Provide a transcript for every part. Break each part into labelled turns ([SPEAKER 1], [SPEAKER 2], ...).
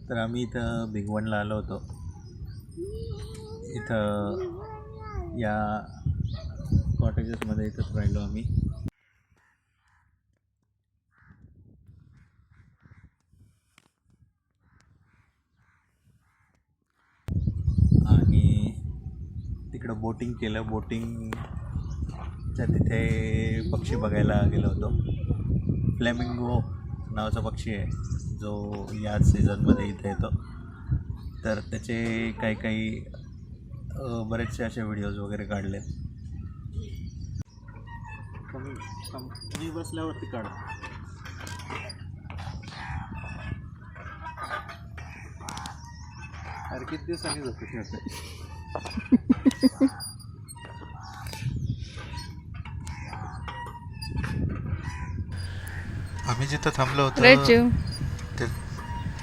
[SPEAKER 1] तर आम्ही इथं भिगवणला आलो होतो. इथं या कॉटेजेसमध्ये इथंच राहिलो आम्ही. आणि तिकडं बोटिंग केलं. बोटिंगच्या तिथे पक्षी बघायला गेलो होतो. फ्लॅमिंगो नावाचा पक्षी आहे जो याच सीझनमध्ये इथे येतो. तर त्याचे काही बरेचसे असे व्हिडिओज वगैरे काढले. मी बसल्यावरती काढ. अरे किती दिवसांनी झोपते होते. आम्ही जिथं थांबलो होतो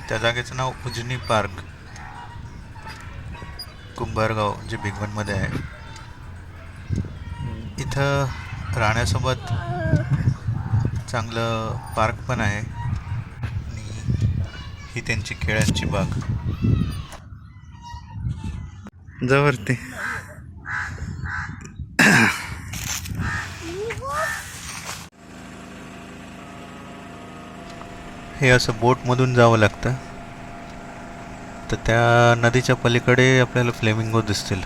[SPEAKER 1] त्या जागेचं नाव उजनी पार्क, कुंभारगाव, जे भिगवणमध्ये आहे. इथं राहण्यासोबत चांगलं पार्क पण आहे आणि ही त्यांची खेळांची बाग. जवळती हे असं बोटमधून जावं लागतं. तर त्या नदीच्या पलीकडे आपल्याला फ्लेमिंगो दिसतील.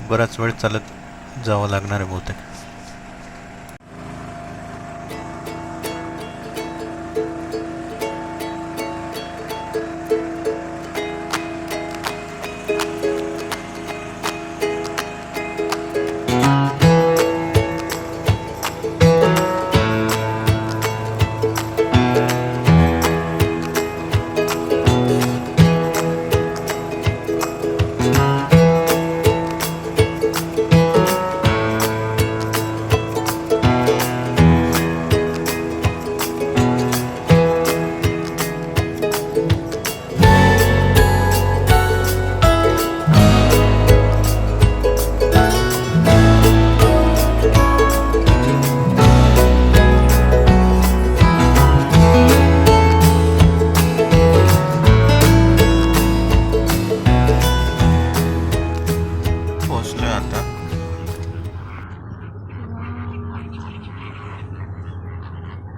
[SPEAKER 1] बराच वेळ चालत जावं लागणार आहे बहुतेक.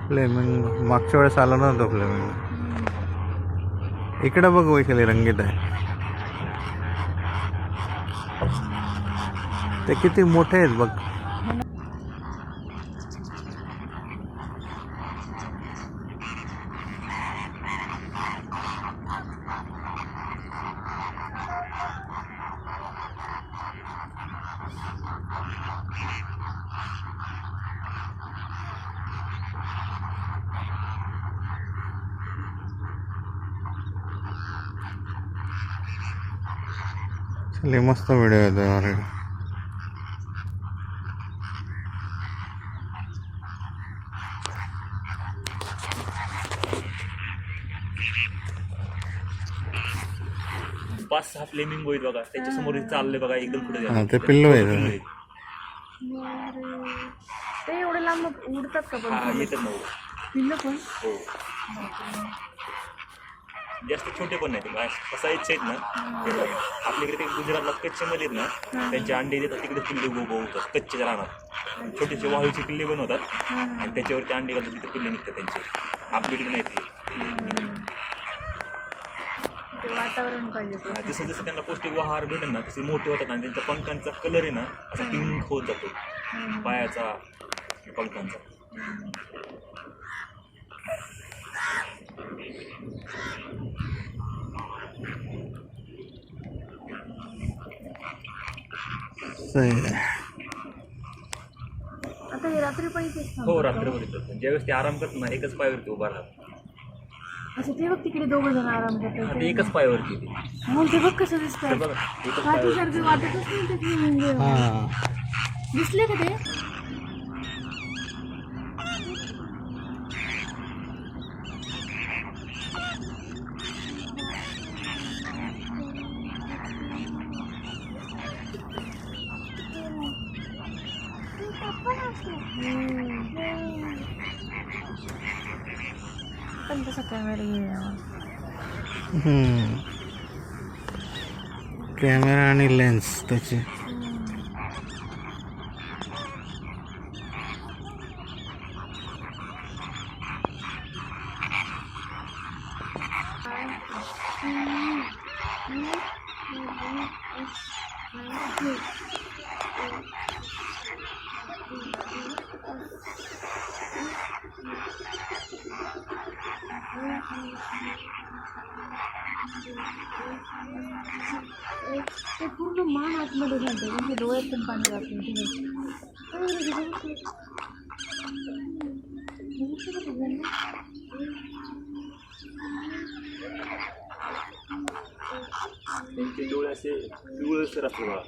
[SPEAKER 1] फ्लेमिंग मागच्या वेळेस आला नव्हता फ्लेमिंग. इकडं बघ वैशाली, रंगीत आहे ते. किती मोठे आहेत बघ. लय मस्त व्हिडिओ येतो. अरे
[SPEAKER 2] पाच सहा फ्लेमिंगो आहेत बघा. त्याच्या समोर चालले बघा एकदम पुढे.
[SPEAKER 1] ते पिल्लू आहे.
[SPEAKER 3] ते एवढे लांब उडतात का? पण
[SPEAKER 2] येतात ना
[SPEAKER 3] पिल्लं पण.
[SPEAKER 2] हो, जास्त छोटे पण नाही. साईजचे आहेत ना. आपल्याकडे ते गुजरातला कच्चेमध्ये आहेत ना, त्यांचे अंडे देतात तिकडे पिल्ले होतात कच्च्या रानात. छोटेसे वाळूचे पिल्ले बनवतात आणि त्याच्यावरती अंडे घालतात, तिथे पिल्ले निघतात त्यांचे. आपल्याकडे नाही ते.
[SPEAKER 3] वातावरण पाहिजे.
[SPEAKER 2] जसं जसं त्यांना पौष्टिक आहार भेटेल ना तसे मोठे होतात आणि त्यांच्या पंखांचा कलर आहे ना असा पिंक होत जातो, पायाचा पंखांचा.
[SPEAKER 3] आता हे रात्री पण इथेच
[SPEAKER 2] हो, रात्रभर येतात. ज्यावेळेस ते आराम करतात ना एकच पायावरती उभा राहतात.
[SPEAKER 3] असं ते बघ तिकडे दोघं जण आराम करतात.
[SPEAKER 2] ते एकच पायावरती.
[SPEAKER 3] मग ते बघ कसं दिसतंय. सारखं वाटतच नाही ते दिसले का ते. पण छोटासा कॅमेरा घेऊया.
[SPEAKER 1] कॅमेरा आणि लेन्स त्याचे.
[SPEAKER 3] ते पूर्ण मान आतमध्ये घालते म्हणजे डोळ्यात पण पाणी जाते.
[SPEAKER 2] त्यांचे डोळे असे पिवळसर असतात बघा.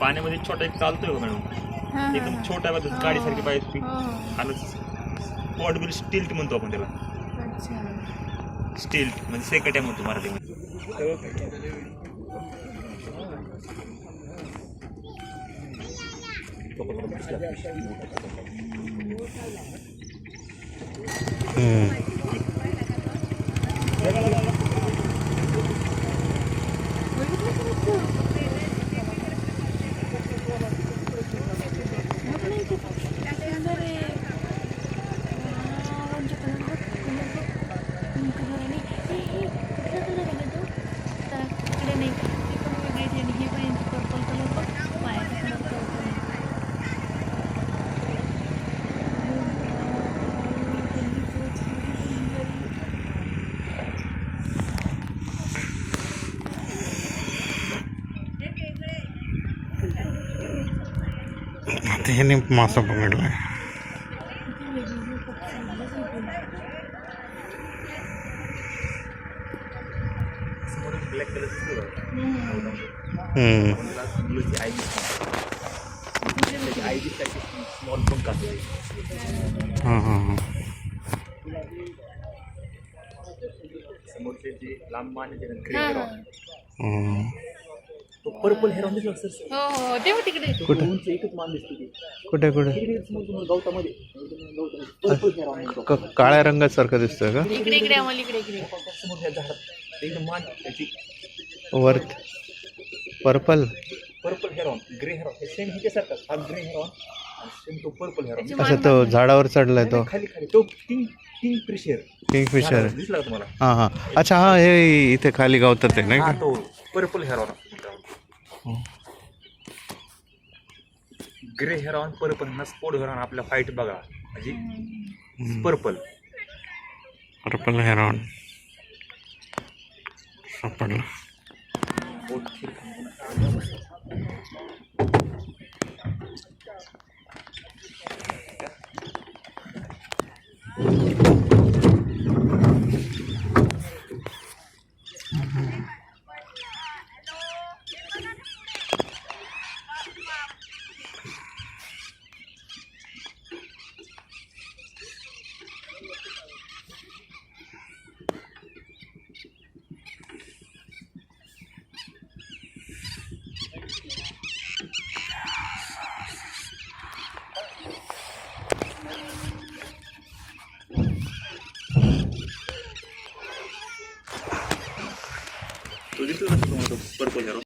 [SPEAKER 2] पाण्यामध्ये छोटा एक चालतोय का मॅडम, एकदम छोट्या बाजूला गाडीसारखी पाहिजे आणि पॉटबिल स्टिल्ट म्हणतो आपण त्याला. स्टिल्ट म्हणजे सेकट्या म्हणतो मराठीमध्ये.
[SPEAKER 1] ह्याने मासा पकडलाय.
[SPEAKER 2] ब्लॅक कलर स्मॉल पंख असते. समोरचे जे लांब मान आहे तो पर्पल हेरॉन दिसला सर.
[SPEAKER 3] हो ते तिकडे
[SPEAKER 2] उंच एकच मान दिसते.
[SPEAKER 1] कुठे
[SPEAKER 2] गवतामध्ये पर्पल हेरॉन
[SPEAKER 1] काळ्या रंगासारखं दिसतोय का?
[SPEAKER 3] इकडे इकडे आम्हाला इकडे इकडे
[SPEAKER 2] समोर त्या झाडात एकदम मान त्याची
[SPEAKER 1] वर पर्पल
[SPEAKER 2] हेरॉन, ग्रे हेरॉन हे सेम ह्याच्यासारखं. हा ग्रे हेरॉन आणि सेम तो पर्पल हेरॉन.
[SPEAKER 1] अच्छा, तो झाडावर चढलाय तो.
[SPEAKER 2] खाली तो किंगफिशर दिसला का तुम्हाला?
[SPEAKER 1] हा हा, अच्छा, हा हे इथे खाली गावतात नाही
[SPEAKER 2] हा
[SPEAKER 1] का?
[SPEAKER 2] तो purple heron. Grey heron, purple ना स्पोर्ट हेरॉन आपल्या फाईट बघा म्हणजे पर्पल
[SPEAKER 1] हेरॉन सापडला.
[SPEAKER 2] तो दिसला ना तुम्हाला तो पर्पल हेरॉन.